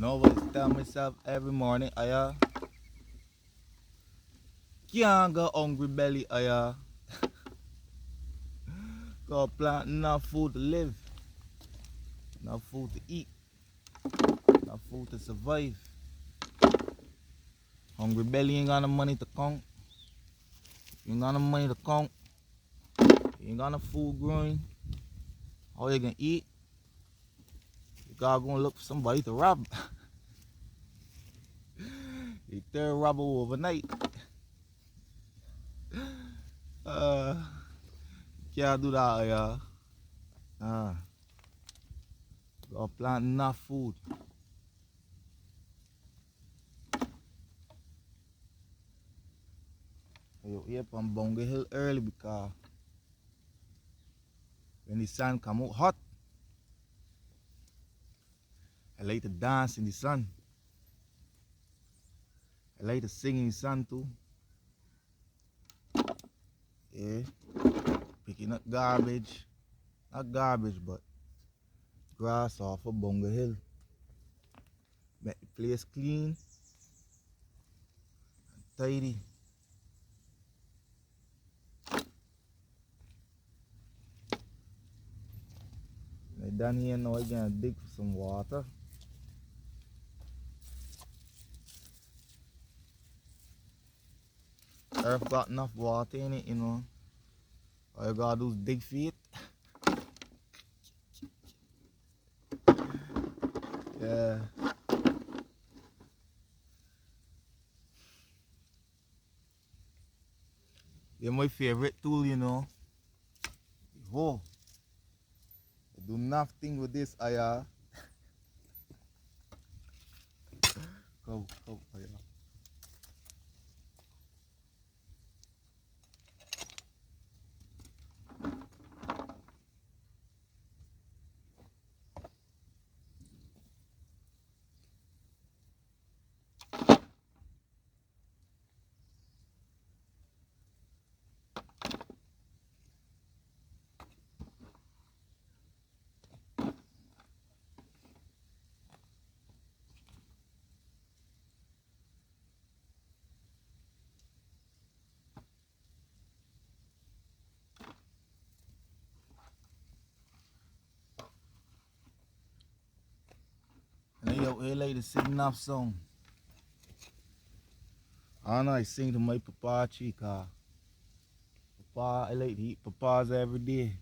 know what I tell myself every morning, can't go hungry belly, got plant enough food to live, enough food to eat, enough food to survive. Hungry belly ain't got no money to count. You ain't got no money to count. You ain't got no food growing. How you gonna eat? You gotta go and look for somebody to rob. You third robber overnight. Can't do that, gotta plant enough food. You up on Bongo Hill early because when the sun come out hot, I like to dance in the sun. I like to sing in the sun too. Yeah, picking up garbage. Not garbage, but grass off of Bongo Hill. Make the place clean and tidy. I done here now, I gonna dig for some water. Earth got enough water in it, you know. All you gotta do is dig for it. Yeah. They're my favorite tool, you know. Whoa. I do nothing with this, Go, aya. And I like to sing enough song. I know I sing to my papa chica. Papa, I like to eat papas every day.